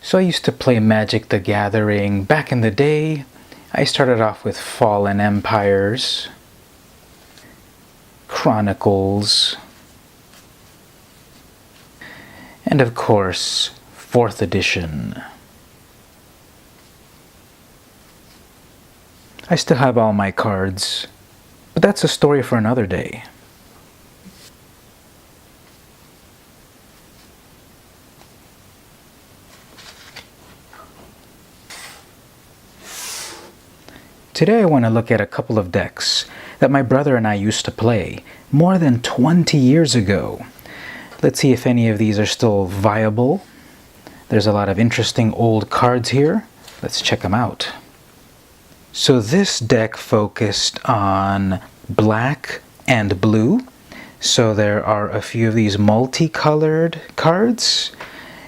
So I used to play Magic the Gathering. Back in the day, I started off with Fallen Empires, Chronicles, and of course, 4th edition. I still have all my cards, but that's a story for another day. Today I want to look at a couple of decks that my brother and I used to play more than 20 years ago. Let's see if any of these are still viable. There's a lot of interesting old cards here. Let's check them out. So this deck focused on black and blue. So there are a few of these multicolored cards.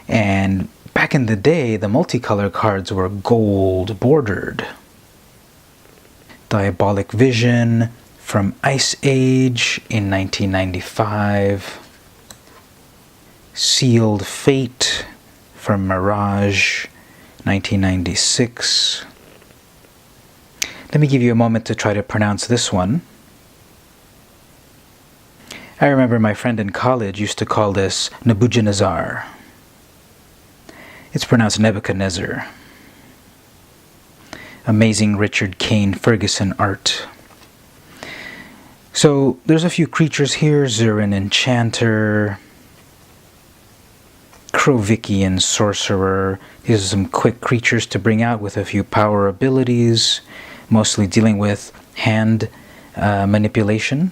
And back in the day, the multicolored cards were gold bordered. Diabolic Vision from Ice Age in 1995. Sealed Fate from Mirage, 1996. Let me give you a moment to try to pronounce this one. I remember my friend in college used to call this Nebuchadnezzar. It's pronounced Nebuchadnezzar. Amazing Richard Kane Ferguson art. So there's a few creatures here. Zurin Enchanter, Krovikian Sorcerer. These are some quick creatures to bring out with a few power abilities, mostly dealing with hand manipulation.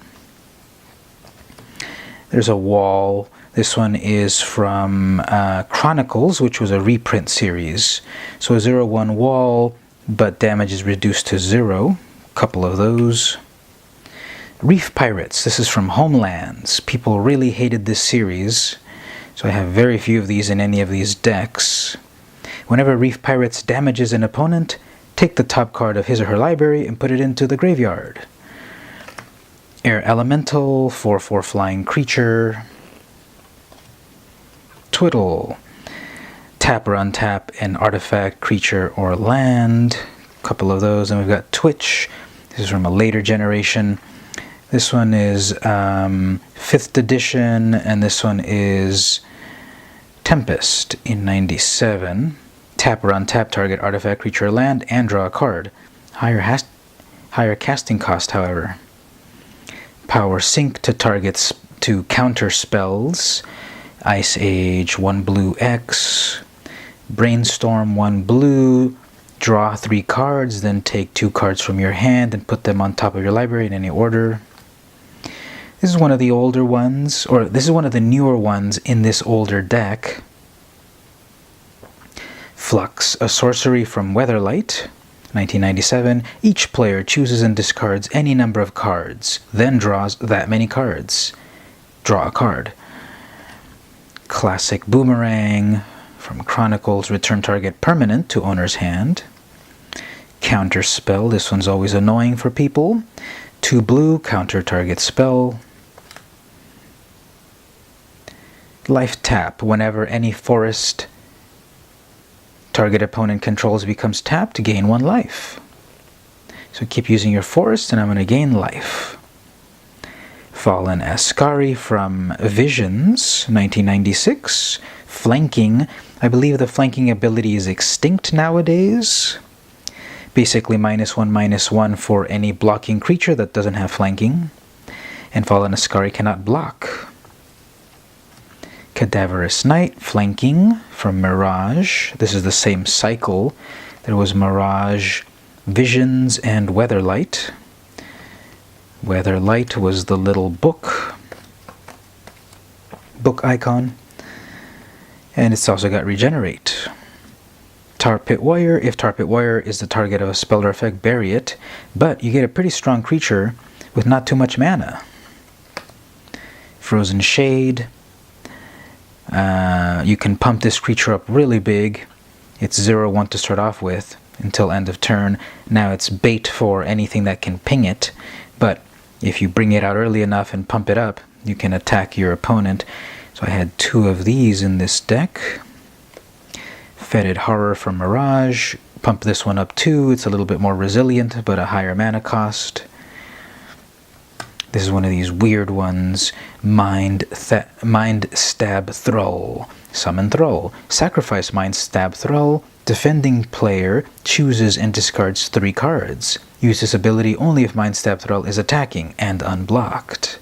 There's a wall. This one is from Chronicles, which was a reprint series. So a 0/1 wall, but damage is reduced to 0. Couple of those. Reef Pirates. This is from Homelands. People really hated this series, so I have very few of these in any of these decks. Whenever Reef Pirates damages an opponent, take the top card of his or her library and put it into the graveyard. Air Elemental, 4/4 flying creature. Twiddle. Tap or untap an artifact, creature, or land. A couple of those. And we've got Twitch. This is from a later generation. This one is 5th edition, and this one is Tempest in 97. Tap or untap target artifact, creature, or land, and draw a card. Higher casting cost, however. Power Sync to targets to counter spells. Ice Age, 1 blue X. Brainstorm, 1 blue, draw 3 cards, then take 2 cards from your hand and put them on top of your library in any order. This is one of the older ones, or this is one of the newer ones in this older deck. Flux, a sorcery from Weatherlight, 1997. Each player chooses and discards any number of cards, then draws that many cards. Draw a card. Classic Boomerang from Chronicles, return target permanent to owner's hand. Counter spell, this one's always annoying for people. 2 blue, counter target spell. Life Tap, whenever any forest target opponent controls becomes tapped, gain 1 life. So keep using your forest and I'm going to gain life. Fallen Ascari from Visions, 1996. Flanking. I believe the flanking ability is extinct nowadays. Basically -1/-1 for any blocking creature that doesn't have flanking. And Fallen Ascari cannot block. Cadaverous Knight, flanking from Mirage. This is the same cycle. There was Mirage, Visions, and Weatherlight. Weatherlight was the little book icon. And it's also got Regenerate. Tar Pit Warrior. If Tar Pit Warrior is the target of a spell or effect, bury it. But you get a pretty strong creature with not too much mana. Frozen Shade. You can pump this creature up really big. It's 0/1 to start off with until end of turn. Now it's bait for anything that can ping it, but if you bring it out early enough and pump it up, you can attack your opponent. So I had 2 of these in this deck. Fetid Horror from Mirage. Pump this one up too. It's a little bit more resilient, but a higher mana cost. This is one of these weird ones. Mind Stab Thrall. Summon Thrall. Sacrifice Mind Stab Thrall. Defending player chooses and discards 3 cards. Use this ability only if Mind Stab Thrall is attacking and unblocked.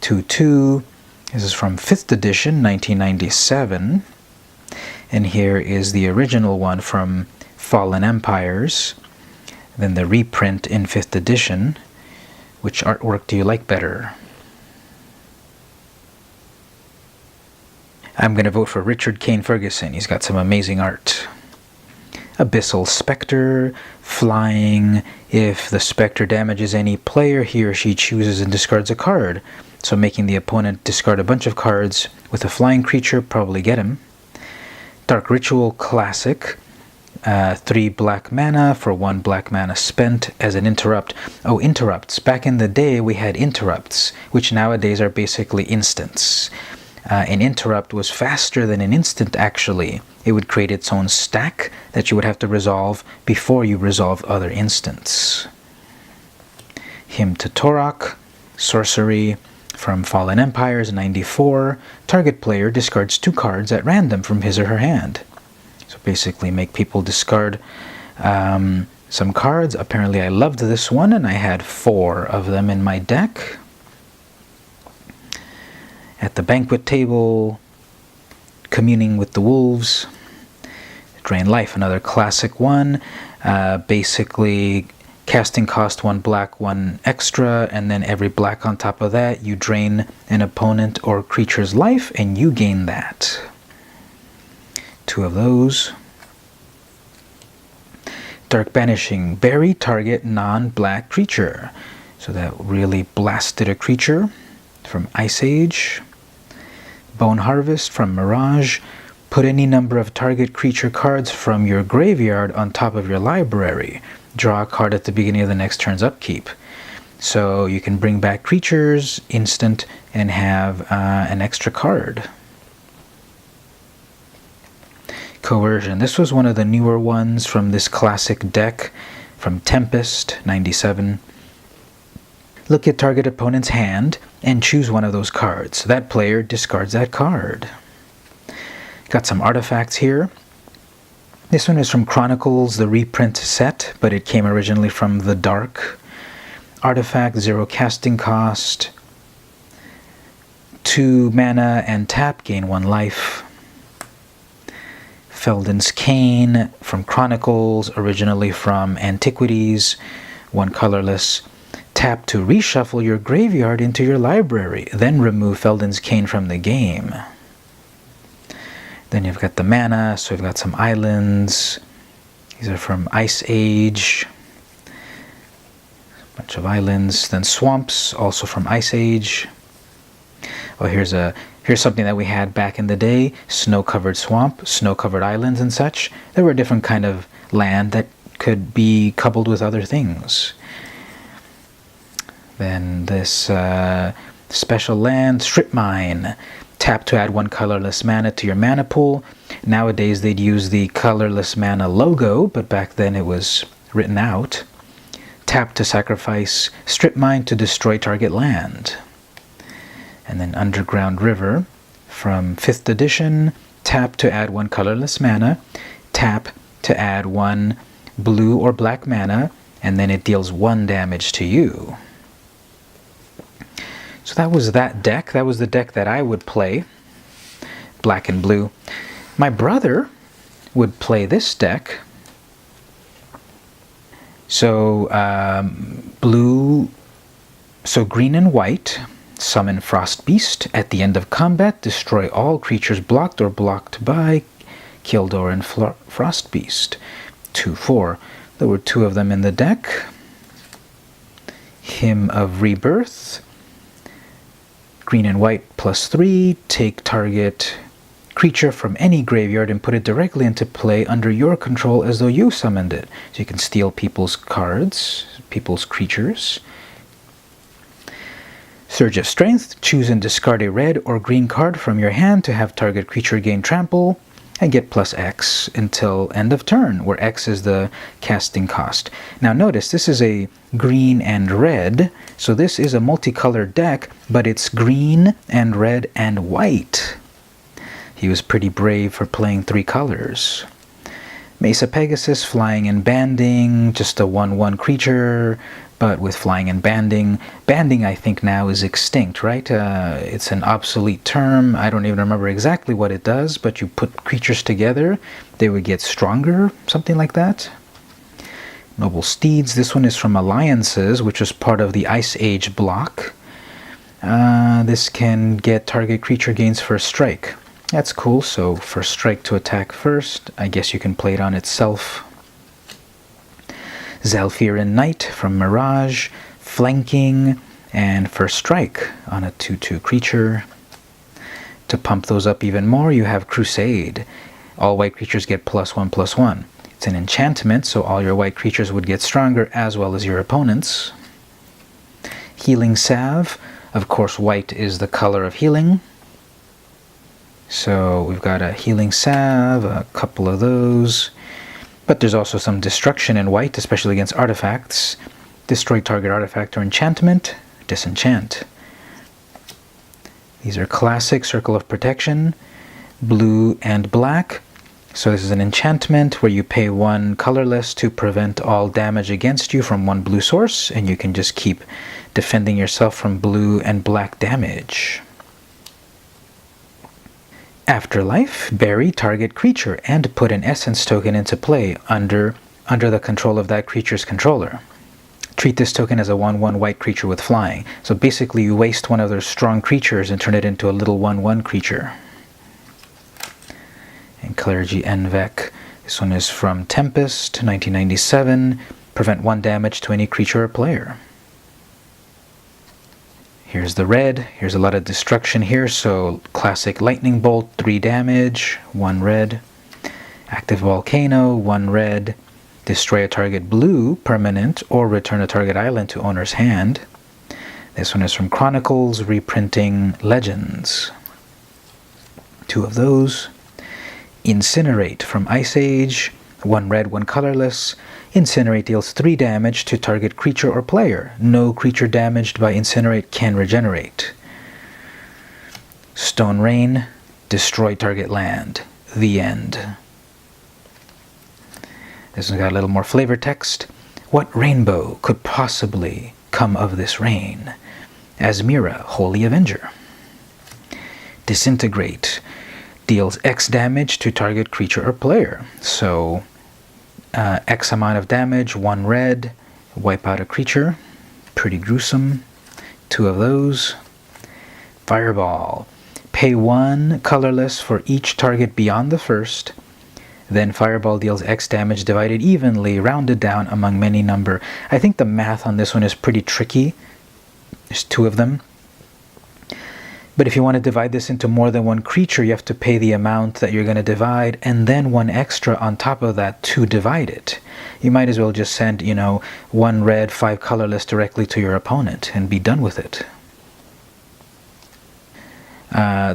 2/2. This is from 5th edition, 1997. And here is the original one from Fallen Empires. Then the reprint in 5th edition. Which artwork do you like better? I'm going to vote for Richard Kane Ferguson. He's got some amazing art. Abyssal Spectre, flying. If the Spectre damages any player, he or she chooses and discards a card. So making the opponent discard a bunch of cards with a flying creature, probably get him. Dark Ritual Classic, 3 black mana for 1 black mana spent as an interrupt. Oh, interrupts. Back in the day, we had interrupts, which nowadays are basically instants. An interrupt was faster than an instant, actually. It would create its own stack that you would have to resolve before you resolve other instants. Hymn to Torok, sorcery from Fallen Empires, 94. Target player discards 2 cards at random from his or her hand. So basically make people discard some cards. Apparently I loved this one, and I had 4 of them in my deck. At the banquet table, communing with the wolves. Drain life, another classic one. Basically, casting cost 1 black, 1 extra, and then every black on top of that, you drain an opponent or creature's life, and you gain that. 2 of those. Dark Banishing, bury target non-black creature. So that really blasted a creature from Ice Age. Bone Harvest from Mirage. Put any number of target creature cards from your graveyard on top of your library. Draw a card at the beginning of the next turn's upkeep. So you can bring back creatures, instant, and have an extra card. Coercion. This was one of the newer ones from this classic deck from Tempest, 97. Look at target opponent's hand and choose one of those cards. That player discards that card. Got some artifacts here. This one is from Chronicles, the reprint set, but it came originally from the Dark. Artifact, 0 casting cost, 2 mana and tap, gain 1 life. Felden's Cane from Chronicles, originally from Antiquities, 1 colorless. Tap to reshuffle your graveyard into your library, then remove Felden's Cane from the game. Then you've got the mana, so we've got some islands. These are from Ice Age. A bunch of islands. Then swamps, also from Ice Age. Oh, here's something that we had back in the day. Snow-covered swamp, snow-covered islands and such. There were different kind of land that could be coupled with other things. Then this special land, Strip Mine. Tap to add 1 colorless mana to your mana pool. Nowadays they'd use the colorless mana logo, but back then it was written out. Tap to sacrifice Strip Mine to destroy target land. And then Underground River from 5th edition. Tap to add 1 colorless mana. Tap to add 1 blue or black mana, and then it deals 1 damage to you. So that was that deck. That was the deck that I would play. Black and blue. My brother would play this deck. So green and white. Summon Frost Beast. At the end of combat, destroy all creatures blocked or blocked by Kildor and Frost Beast. 2/4. There were 2 of them in the deck. Hymn of Rebirth. Green and white +3, take target creature from any graveyard and put it directly into play under your control as though you summoned it. So you can steal people's cards, people's creatures. Surge of Strength, choose and discard a red or green card from your hand to have target creature gain trample. and get plus X until end of turn, where X is the casting cost. Now notice, this is a green and red, so this is a multicolored deck, but it's green and red and white. He was pretty brave for playing 3 colors. Mesa Pegasus, flying and banding, just a 1/1 creature, but with flying and banding. Banding, I think, now is extinct, right? It's an obsolete term. I don't even remember exactly what it does, but you put creatures together, they would get stronger, something like that. Noble Steeds, this one is from Alliances, which was part of the Ice Age block. This can get target creature gains first strike. That's cool, so first strike to attack first. I guess you can play it on itself. Zalfirin Knight from Mirage, flanking, and first strike on a 2/2 creature. To pump those up even more, you have Crusade. All white creatures get +1/+1. It's an enchantment, so all your white creatures would get stronger, as well as your opponents. Healing Salve. Of course, white is the color of healing. So we've got a Healing Salve, a couple of those. But there's also some destruction in white, especially against artifacts. Destroy target artifact or enchantment, disenchant. These are classic Circle of Protection, blue and black. So this is an enchantment where you pay 1 colorless to prevent all damage against you from 1 blue source, and you can just keep defending yourself from blue and black damage. Afterlife, bury target creature and put an essence token into play under the control of that creature's controller. Treat this token as a 1/1 white creature with flying. So basically you waste one of those strong creatures and turn it into a little 1/1 creature. And Clergy Envec, this one is from Tempest, 1997. Prevent 1 damage to any creature or player. Here's the red. Here's a lot of destruction here, so classic Lightning Bolt, 3 damage, 1 red. Active Volcano, 1 red. Destroy a target blue permanent or return a target island to owner's hand. This one is from Chronicles, reprinting Legends. 2 of those. Incinerate from Ice Age, 1 red, 1 colorless. Incinerate deals 3 damage to target creature or player. No creature damaged by Incinerate can regenerate. Stone Rain, destroy target land. The end. This one's got a little more flavor text. What rainbow could possibly come of this rain? Asmira, Holy Avenger. Disintegrate, deals X damage to target creature or player. So X amount of damage, 1 red, wipe out a creature. Pretty gruesome. 2 of those. Fireball. Pay 1 colorless for each target beyond the first. Then Fireball deals X damage divided evenly, rounded down among many number. I think the math on this one is pretty tricky. There's 2 of them. But if you want to divide this into more than 1 creature, you have to pay the amount that you're going to divide, and then 1 extra on top of that to divide it. You might as well just send, 1 red, 5 colorless directly to your opponent and be done with it.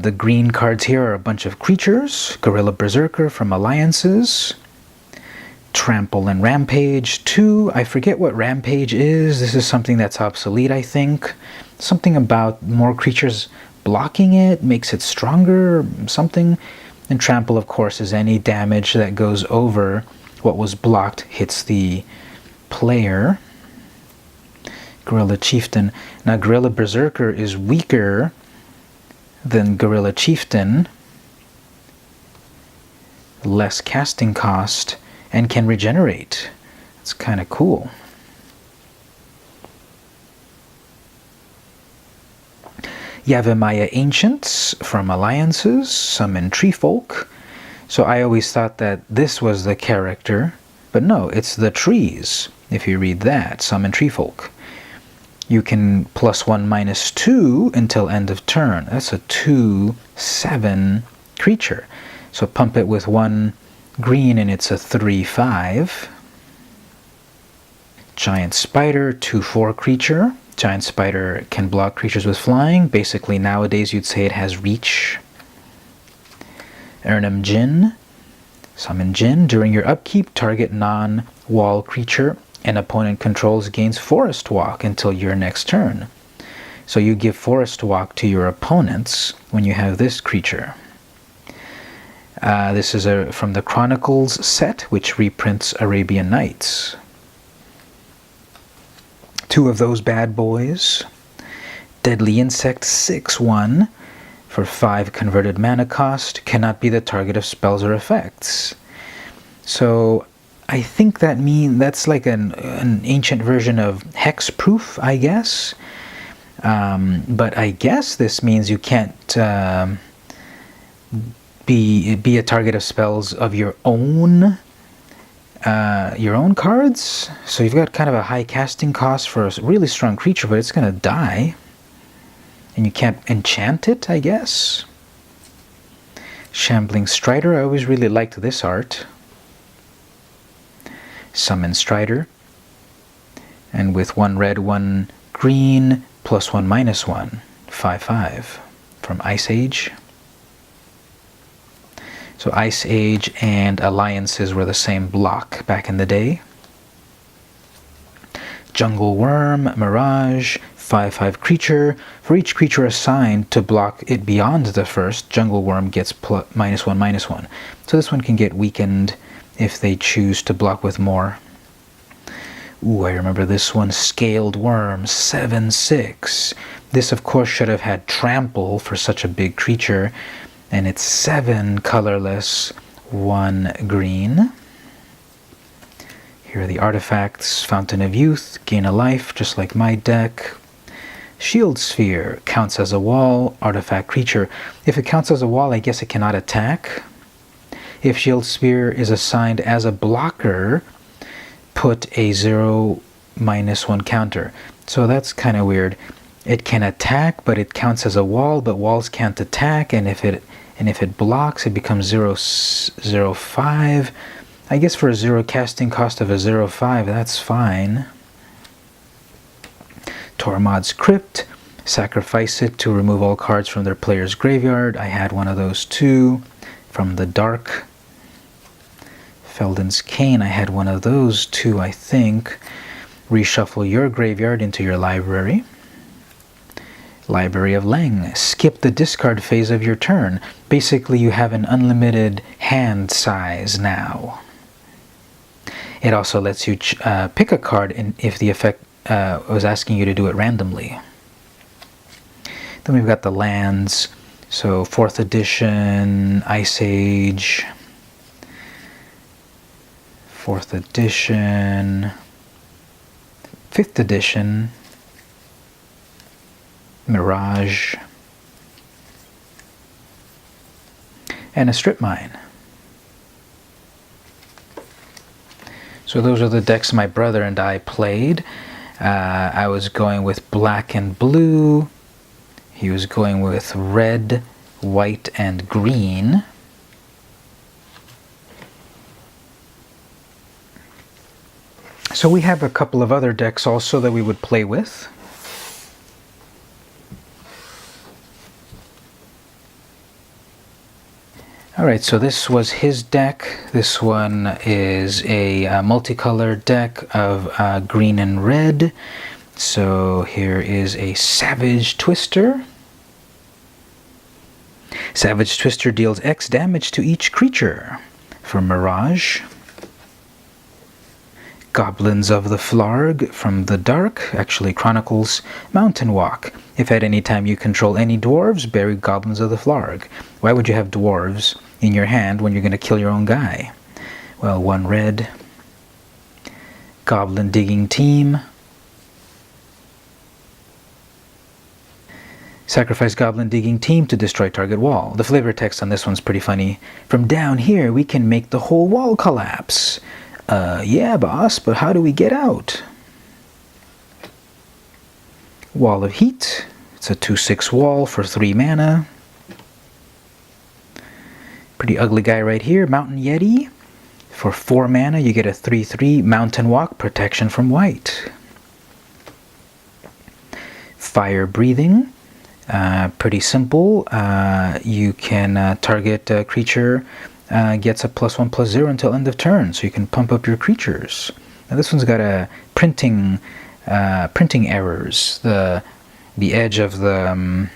The green cards here are a bunch of creatures. Gorilla Berserker from Alliances. Trample and Rampage. 2, I forget what Rampage is. This is something that's obsolete, I think. Something about more creatures blocking it makes it stronger, something. And Trample, of course, is any damage that goes over what was blocked hits the player. Gorilla Chieftain. Now, Gorilla Berserker is weaker than Gorilla Chieftain, less casting cost, and can regenerate. It's kind of cool. Yavimaya Ancients from Alliances, summon Treefolk. So I always thought that this was the character, but no, it's the trees. If you read that, summon Treefolk. You can +1/-2 until end of turn. That's a 2/7 creature. So pump it with 1 green and it's a 3/5. Giant Spider, 2/4 creature. Giant Spider can block creatures with flying. Basically nowadays you'd say it has reach. Ernam Jinn, Summon Jin. During your upkeep, target non-wall creature an opponent controls gains Forest Walk until your next turn. So you give Forest Walk to your opponents when you have this creature. This is from the Chronicles set, which reprints Arabian Nights. 2 of those bad boys. Deadly Insect 6/1 for 5 converted mana cost, cannot be the target of spells or effects. So I think that's like an ancient version of hexproof, I guess. But I guess this means you can't be a target of spells of your own cards. So you've got kind of a high casting cost for a really strong creature, but it's going to die. And you can't enchant it, I guess. Shambling Strider, I always really liked this art. Summon Strider. And with 1 red, 1 green, +1/-1, 5/5 from Ice Age. So Ice Age and Alliances were the same block back in the day. Jungle Worm, Mirage, 5/5 creature. For each creature assigned to block it beyond the first, Jungle Worm gets -1/-1. So this one can get weakened if they choose to block with more. Ooh, I remember this one, Scaled Worm, 7/6. This, of course, should have had Trample for such a big creature, and it's 7 colorless, 1 green. Here are the artifacts. Fountain of Youth, gain a life, just like my deck. Shield Sphere, counts as a wall, artifact creature. If it counts as a wall, I guess it cannot attack. If Shield Sphere is assigned as a blocker, put a 0/-1 counter. So that's kind of weird. It can attack, but it counts as a wall, but walls can't attack, and if it blocks, it becomes 0/5. I guess for a 0 casting cost of a 0/5, that's fine. Tormod's Crypt, sacrifice it to remove all cards from their player's graveyard. I had one of those too, from the Dark. Felden's Cane, I had one of those too, I think. Reshuffle your graveyard into your library. Library of Leng, skip the discard phase of your turn. Basically, you have an unlimited hand size now. It also lets you pick a card if the effect was asking you to do it randomly. Then we've got the lands. So 4th edition, Ice Age, 4th edition, 5th edition, Mirage, and a Strip Mine. So those are the decks my brother and I played. I was going with black and blue. He was going with red, white, and green. So we have a couple of other decks also that we would play with. Alright, so this was his deck. This one is a multicolored deck of green and red. So here is a Savage Twister. Savage Twister deals X damage to each creature. For Mirage. Goblins of the Flarg from the Dark, actually Chronicles, Mountain Walk. If at any time you control any dwarves, bury Goblins of the Flarg. Why would you have dwarves in your hand when you're going to kill your own guy? Well, 1 red. Goblin Digging Team. Sacrifice Goblin Digging Team to destroy target wall. The flavor text on this one's pretty funny. From down here, we can make the whole wall collapse. Yeah, boss, but how do we get out? Wall of Heat. It's a 2/6 wall for 3 mana. Pretty ugly guy right here. Mountain Yeti. For 4 mana, you get a 3/3 Mountain Walk, protection from white. Fire Breathing. Pretty simple. You can target a creature gets a +1/+0 until end of turn, so you can pump up your creatures. Now this one's got a printing errors. The edge of the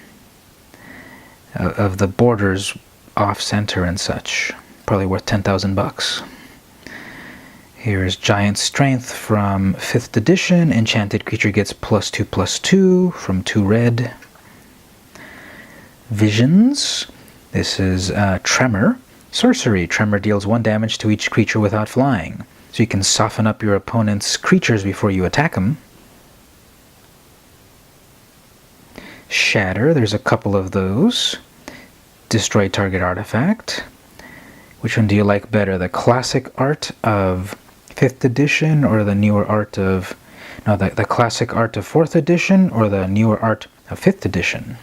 borders off center and such. Probably worth 10,000 bucks. Here's Giant Strength from 5th edition. Enchanted creature gets +2/+2 from 2 red. Visions. This is Tremor. Sorcery. Tremor deals 1 damage to each creature without flying. So you can soften up your opponent's creatures before you attack them. Shatter. There's a couple of those. Destroy target artifact. Which one do you like better? The classic art of 5th edition or the newer art of... No, the classic art of 4th edition or the newer art of 5th edition?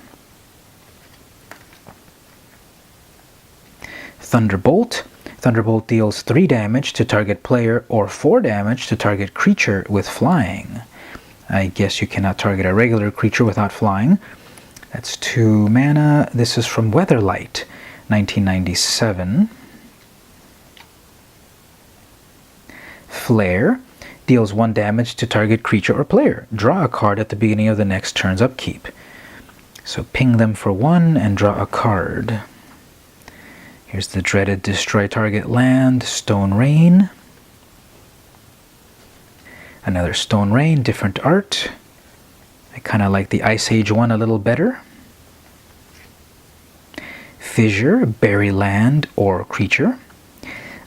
Thunderbolt. Thunderbolt deals 3 damage to target player or 4 damage to target creature with flying. I guess you cannot target a regular creature without flying. That's 2 mana. This is from Weatherlight, 1997. Flare deals 1 damage to target creature or player. Draw a card at the beginning of the next turn's upkeep. So ping them for 1 and draw a card. Here's the dreaded destroy target land, Stone Rain. Another Stone Rain, different art. I kind of like the Ice Age one a little better. Fissure, bury land or creature.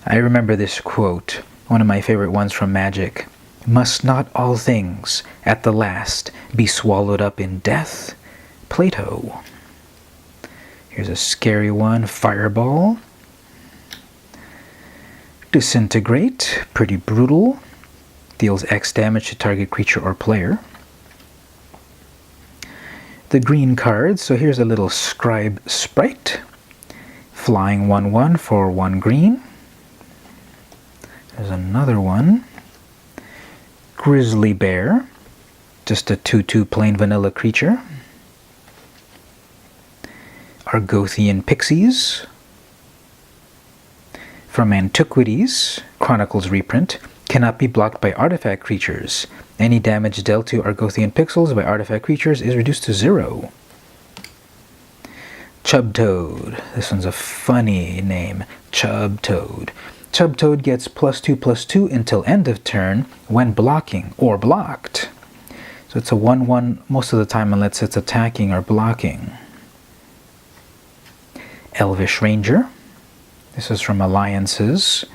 I remember this quote, one of my favorite ones from Magic. Must not all things, at the last, be swallowed up in death? Plato. Here's a scary one, Fireball. Disintegrate, pretty brutal. Deals X damage to target creature or player. The green cards, so here's a little Scribe Sprite. Flying 1/1 for 1 green. There's another one. Grizzly Bear, just a 2/2 plain vanilla creature. Argothian Pixies. From Antiquities, Chronicles reprint, cannot be blocked by artifact creatures. Any damage dealt to Argothian Pixels by artifact creatures is reduced to 0. Chubtoad. This one's a funny name. Chubtoad. Chubtoad gets +2/+2 until end of turn when blocking or blocked. So it's a 1/1 most of the time unless it's attacking or blocking. Elvish Ranger. This is from Alliances.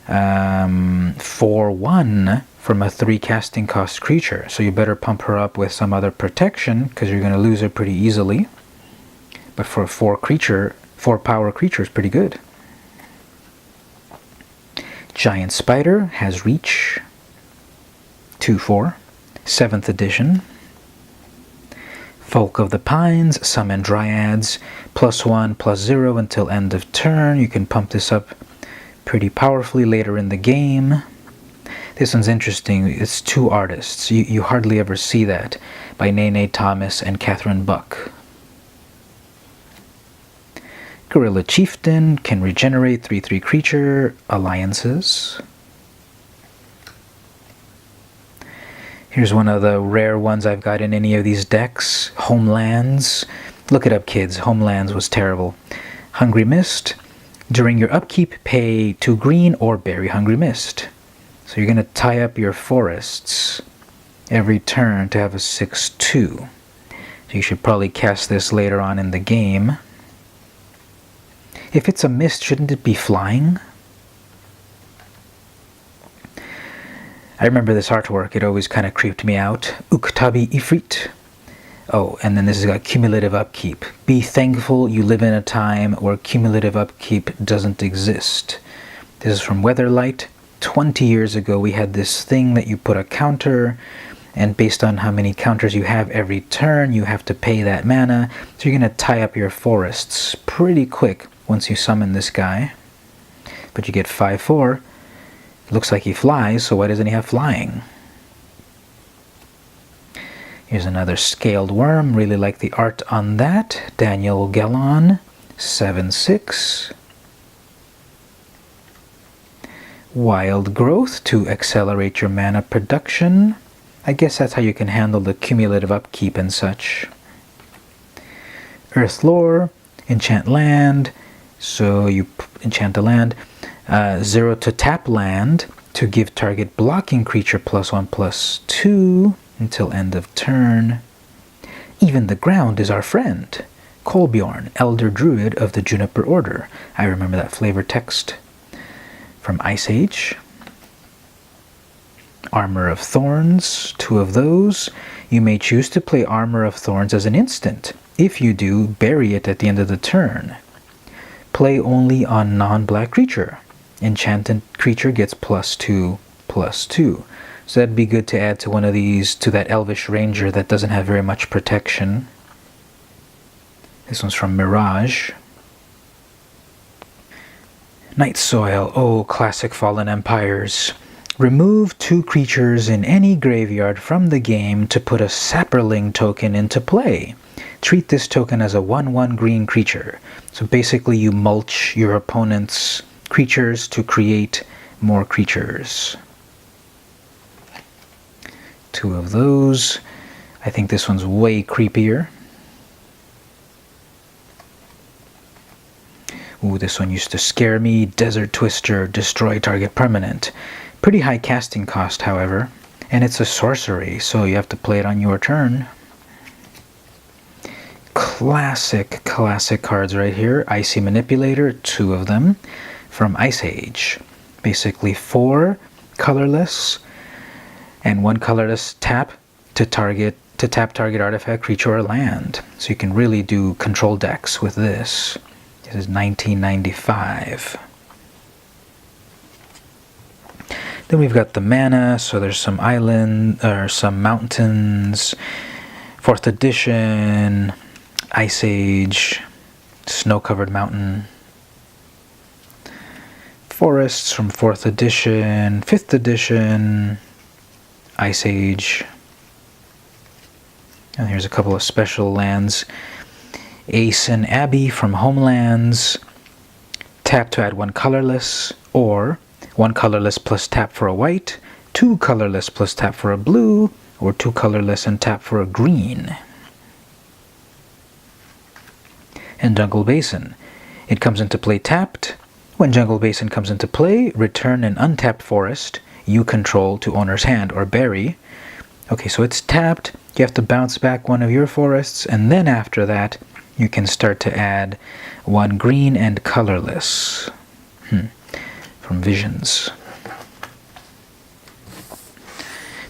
4/1 from a 3 casting cost creature. So you better pump her up with some other protection because you're going to lose her pretty easily. But for a 4 power creature is pretty good. Giant Spider has reach. 2/4. 7th edition. Folk of the Pines, Summon Dryads, +1/+0 until end of turn. You can pump this up pretty powerfully later in the game. This one's interesting. It's 2 artists. You hardly ever see that, by Nene Thomas and Catherine Buck. Gorilla Chieftain can regenerate 3/3 creature. Alliances. Here's one of the rare ones I've got in any of these decks. Homelands. Look it up, kids. Homelands was terrible. Hungry Mist. During your upkeep, pay 2 green or bury Hungry Mist. So you're going to tie up your forests every turn to have a 6/2. So you should probably cast this later on in the game. If it's a mist, shouldn't it be flying? I remember this artwork. It always kind of creeped me out. Uktabi Ifrit. Oh, and then this has got cumulative upkeep. Be thankful you live in a time where cumulative upkeep doesn't exist. This is from Weatherlight. 20 years ago, we had this thing that you put a counter, and based on how many counters you have every turn, you have to pay that mana. So you're going to tie up your forests pretty quick once you summon this guy. But you get 5/4. It looks like he flies, so why doesn't he have flying? Here's another Scaled Worm. Really like the art on that. Daniel Gallon, 7/6. Wild Growth to accelerate your mana production. I guess that's how you can handle the cumulative upkeep and such. Earth Lore, enchant land, so you enchant a land. 0 to tap land to give target blocking creature +1/+2 until end of turn. Even the ground is our friend. Kolbjorn, Elder Druid of the Juniper Order. I remember that flavor text from Ice Age. Armor of Thorns, 2 of those. You may choose to play Armor of Thorns as an instant. If you do, bury it at the end of the turn. Play only on non-black creature. Enchanted creature gets +2/+2. So that'd be good to add to one of these, to that Elvish Ranger that doesn't have very much protection. This one's from Mirage. Night Soil, oh, classic Fallen Empires. Remove 2 creatures in any graveyard from the game to put a Sapperling token into play. Treat this token as a 1/1 green creature. So basically you mulch your opponent's creatures to create more creatures. 2 of those. I think this one's way creepier. Ooh, this one used to scare me. Desert Twister, destroy target permanent. Pretty high casting cost, however. And it's a sorcery, so you have to play it on your turn. Classic cards right here. Icy Manipulator, 2 of them. From Ice Age. Basically 4 colorless and 1 colorless tap to tap target artifact, creature, or land. So you can really do control decks with this. This is 1995. Then we've got the mana, so there's some island or some mountains, 4th edition, Ice Age, snow-covered mountain. Forests from 4th edition, 5th edition, Ice Age. And here's a couple of special lands. Ace and Abbey from Homelands. Tap to add 1 colorless, or 1 colorless plus tap for a white, 2 colorless plus tap for a blue, or 2 colorless and tap for a green. And Jungle Basin. It comes into play tapped. When Jungle Basin comes into play, return an untapped forest you control to owner's hand, or bury. Okay, so it's tapped. You have to bounce back one of your forests, and then after that, you can start to add 1 green and colorless. From Visions.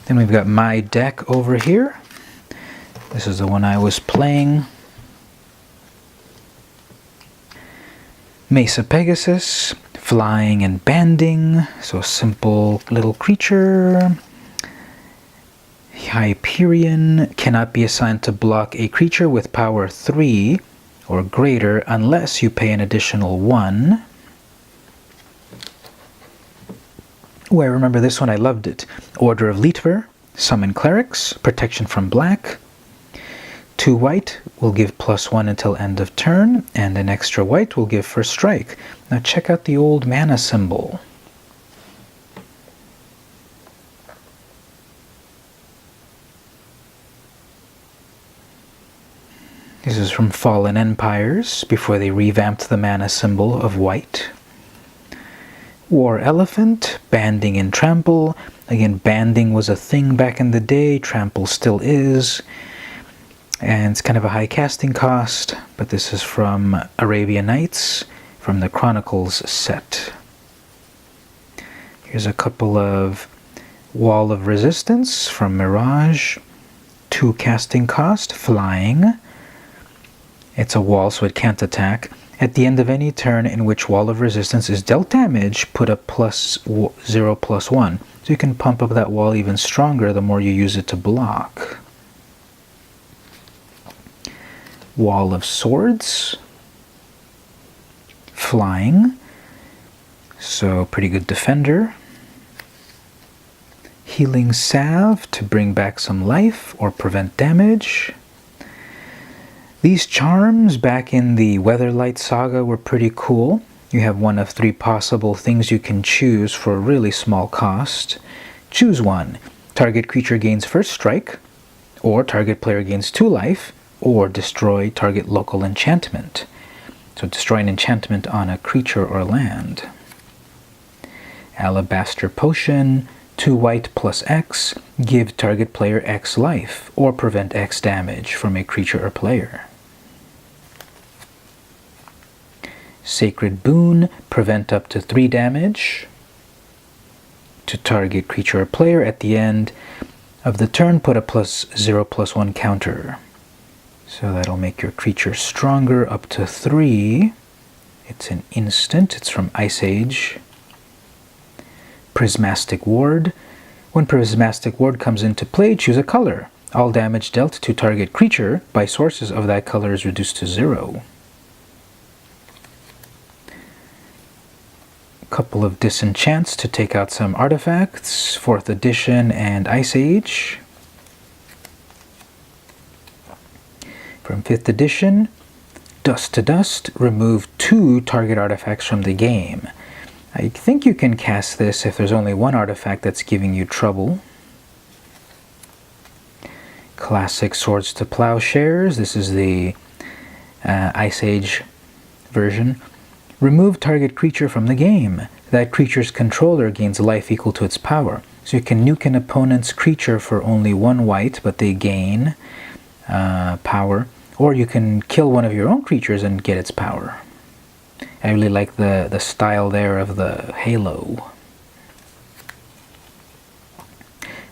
Then we've got my deck over here. This is the one I was playing. Mesa Pegasus, flying and banding, so simple little creature. Hyperion cannot be assigned to block a creature with power 3 or greater unless you pay an additional 1. Oh, I remember this one, I loved it. Order of Lietver, summon clerics, protection from black. 2 white will give +1 until end of turn, and an extra white will give first strike. Now check out the old mana symbol. This is from Fallen Empires, before they revamped the mana symbol of white. War Elephant, banding and trample. Again, banding was a thing back in the day, trample still is. And it's kind of a high casting cost, but this is from Arabian Nights, from the Chronicles set. Here's a couple of Wall of Resistance from Mirage. 2 casting cost, flying. It's a wall, so it can't attack. At the end of any turn in which Wall of Resistance is dealt damage, put a +0/+1. So you can pump up that wall even stronger the more you use it to block. Wall of Swords. Flying. So pretty good defender. Healing Salve to bring back some life or prevent damage. These charms back in the Weatherlight saga were pretty cool. You have one of 3 possible things you can choose for a really small cost. Choose one. Target creature gains first strike, or target player gains 2 life, or destroy target local enchantment. So destroy an enchantment on a creature or land. Alabaster Potion, 2 white plus X, give target player X life, or prevent X damage from a creature or player. Sacred Boon, prevent up to 3 damage to target creature or player. At the end of the turn, put a +0/+1 counter. So that'll make your creature stronger up to 3. It's an instant. It's from Ice Age. Prismatic Ward. When Prismatic Ward comes into play, choose a color. All damage dealt to target creature by sources of that color is reduced to 0. Couple of disenchants to take out some artifacts, 4th edition and Ice Age. From 5th edition, Dust to Dust, remove 2 target artifacts from the game. I think you can cast this if there's only 1 artifact that's giving you trouble. Classic Swords to Plowshares, this is the Ice Age version. Remove target creature from the game. That creature's controller gains life equal to its power. So you can nuke an opponent's creature for only 1 white, but they gain power. Or you can kill one of your own creatures and get its power. I really like the style there of the halo.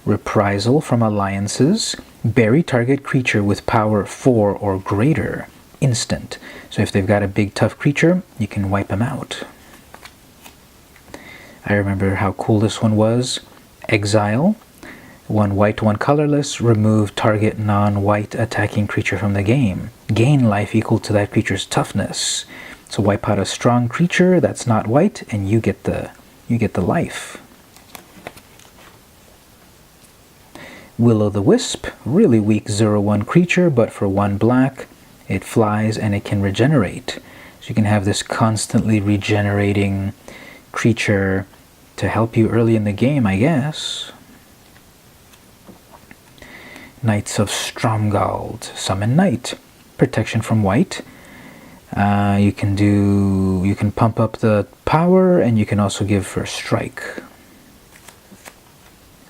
Reprisal from Alliances. Bury target creature with power 4 or greater. Instant. So if they've got a big tough creature, you can wipe them out. I remember how cool this one was. Exile. 1 white, 1 colorless. Remove target non-white attacking creature from the game. Gain life equal to that creature's toughness. So wipe out a strong creature that's not white, and you get the life. Will-o'-the-Wisp. Really weak 0/1 creature, but for 1 black. It flies and it can regenerate. So you can have this constantly regenerating creature to help you early in the game, I guess. Knights of Stromgald. Summon Knight. Protection from white. You can pump up the power, and you can also give first strike.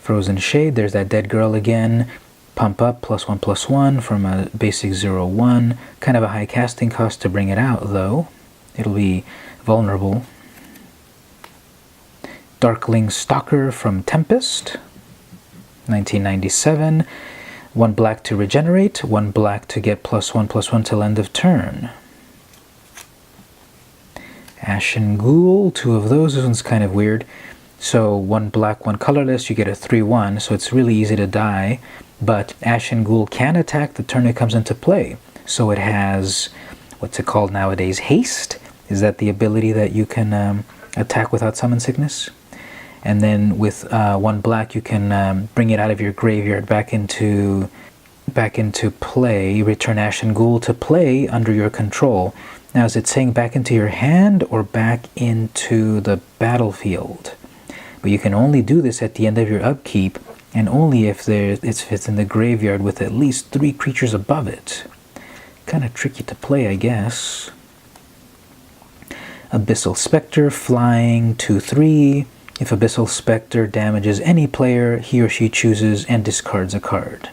Frozen Shade, there's that dead girl again. Pump up, +1/+1 from a basic 0/1. Kind of a high casting cost to bring it out, though. It'll be vulnerable. Darkling Stalker from Tempest, 1997. 1 black to regenerate, 1 black to get +1/+1 till end of turn. Ashen Ghoul, 2 of those. This one's kind of weird. So 1 black, 1 colorless, you get a 3/1, so it's really easy to die. But Ashen Ghoul can attack the turn it comes into play. So it has, what's it called nowadays, haste? Is that the ability that you can attack without summon sickness? And then with 1 black, you can bring it out of your graveyard back into play. Return Ashen Ghoul to play under your control. Now, is it saying back into your hand or back into the battlefield? But you can only do this at the end of your upkeep, and only if it's in the graveyard with at least 3 creatures above it. Kind of tricky to play, I guess. Abyssal Spectre, flying, 2/3. If Abyssal Spectre damages any player, he or she chooses and discards a card.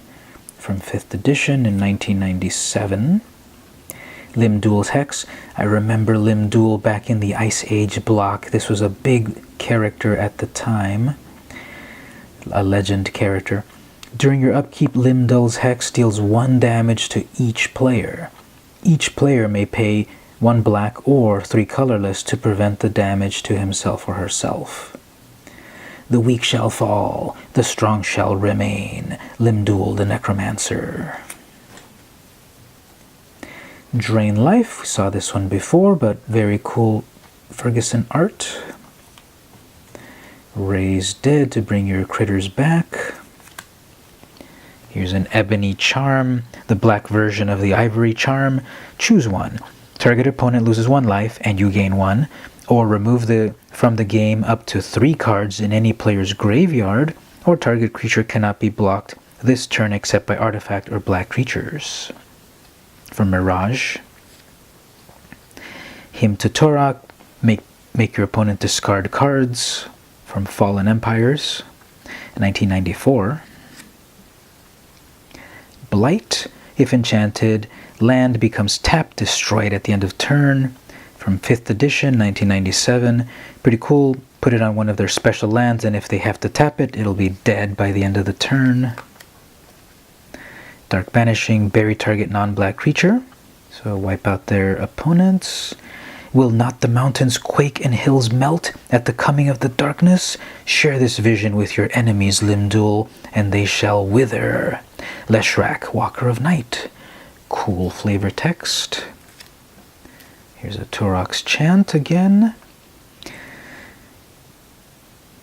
From 5th edition in 1997. Limdul's Hex. I remember Limdul back in the Ice Age block. This was a big character at the time. A legend character. During your upkeep, Limdul's Hex deals 1 damage to each player. Each player may pay 1 black or 3 colorless to prevent the damage to himself or herself. The weak shall fall, the strong shall remain. Limdul the Necromancer. Drain Life, we saw this one before, but very cool Ferguson art. Raise Dead to bring your critters back. Here's an Ebony Charm, the black version of the Ivory Charm. Choose one. Target opponent loses 1 life and you gain 1. or remove from the game up to 3 cards in any player's graveyard, or target creature cannot be blocked this turn except by artifact or black creatures. From Mirage. Hymn to Torok, make your opponent discard cards. From Fallen Empires, 1994. Blight, if enchanted, land becomes tapped, destroyed at the end of turn. From 5th edition, 1997. Pretty cool. Put it on one of their special lands, and if they have to tap it, it'll be dead by the end of the turn. Dark Banishing, bury target non-black creature. So wipe out their opponents. Will not the mountains quake and hills melt at the coming of the darkness? Share this vision with your enemies, Limdul, and they shall wither. Leshrac, Walker of Night. Cool flavor text. Here's a Turok's Chant again.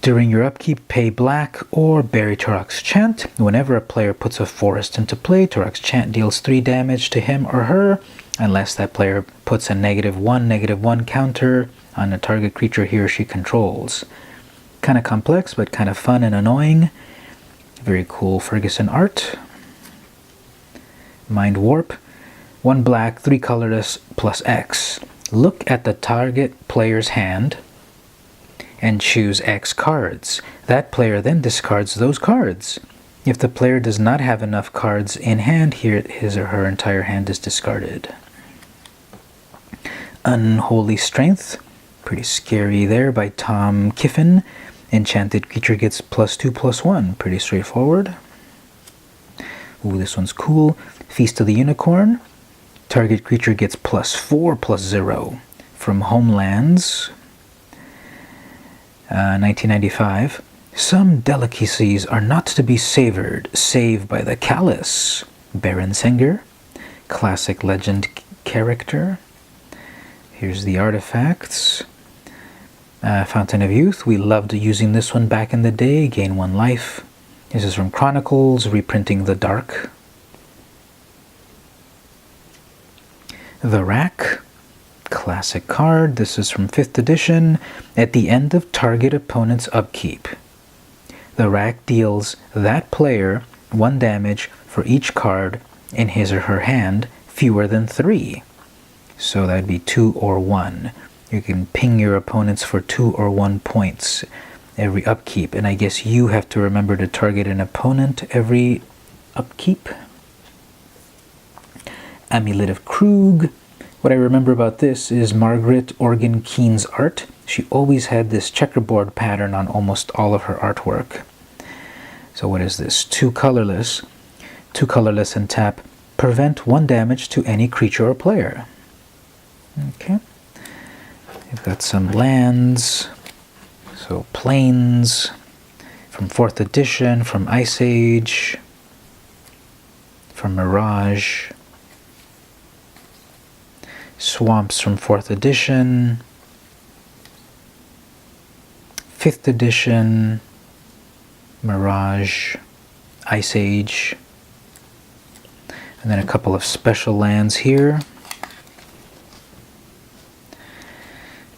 During your upkeep, pay black or bury Turok's Chant. Whenever a player puts a forest into play, Turok's Chant deals 3 damage to him or her, unless that player puts a -1/-1 counter on a target creature he or she controls. Kind of complex, but kind of fun and annoying. Very cool Ferguson art. Mind Warp. 1 black, 3 colorless, plus X. Look at the target player's hand and choose X cards. That player then discards those cards. If the player does not have enough cards in hand, here his or her entire hand is discarded. Unholy Strength, pretty scary there, by Tom Kiffin. Enchanted creature gets +2/+1, pretty straightforward. Ooh, this one's cool. Feast of the Unicorn. Target creature gets +4/+0. From Homelands, 1995. Some delicacies are not to be savored, save by the callous. Baron Senger, classic legend character. Here's the artifacts. Fountain of Youth. We loved using this one back in the day. Gain 1 life. This is from Chronicles, reprinting The Dark. The Rack. Classic card. This is from 5th edition. At the end of target opponent's upkeep, the Rack deals that player 1 damage for each card in his or her hand fewer than 3. So that'd be 2 or 1. You can ping your opponents for 2 or 1 points every upkeep. And I guess you have to remember to target an opponent every upkeep. Amulet of Krug. What I remember about this is Margaret Organ Keene's art. She always had this checkerboard pattern on almost all of her artwork. So what is this? 2 colorless. 2 colorless and tap. Prevent 1 damage to any creature or player. Okay. We've got some lands. So plains from 4th edition, from Ice Age, from Mirage. Swamps from 4th edition, 5th edition, Mirage, Ice Age, and then a couple of special lands here.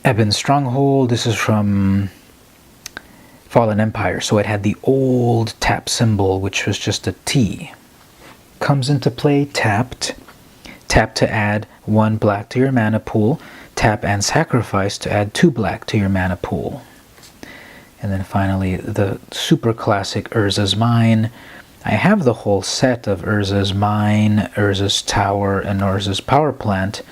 Ebon Stronghold, this is from Fallen Empire, so it had the old tap symbol, which was just a T. Comes into play tapped. Tap to add 1 black to your mana pool. Tap and sacrifice to add 2 black to your mana pool. And then finally, the super classic Urza's Mine. I have the whole set of Urza's Mine, Urza's Tower, and Urza's Power Plant.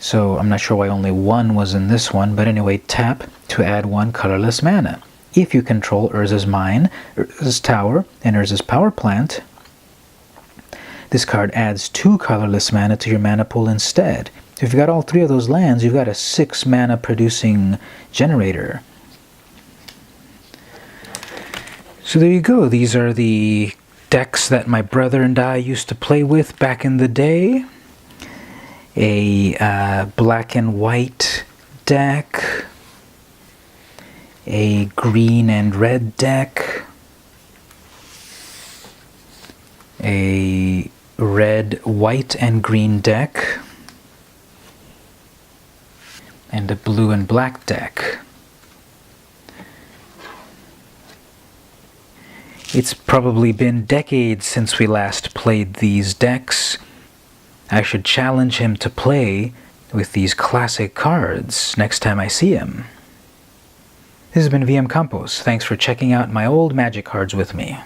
So I'm not sure why only 1 was in this one, but anyway, tap to add 1 colorless mana. If you control Urza's Mine, Urza's Tower, and Urza's Power Plant, this card adds 2 colorless mana to your mana pool instead. So if you've got all 3 of those lands, you've got a 6 mana producing generator. So there you go. These are the decks that my brother and I used to play with back in the day. A black and white deck, a green and red deck, a red, white, and green deck, and a blue and black deck. It's probably been decades since we last played these decks. I should challenge him to play with these classic cards next time I see him. This has been vmcampos. Thanks for checking out my old Magic cards with me.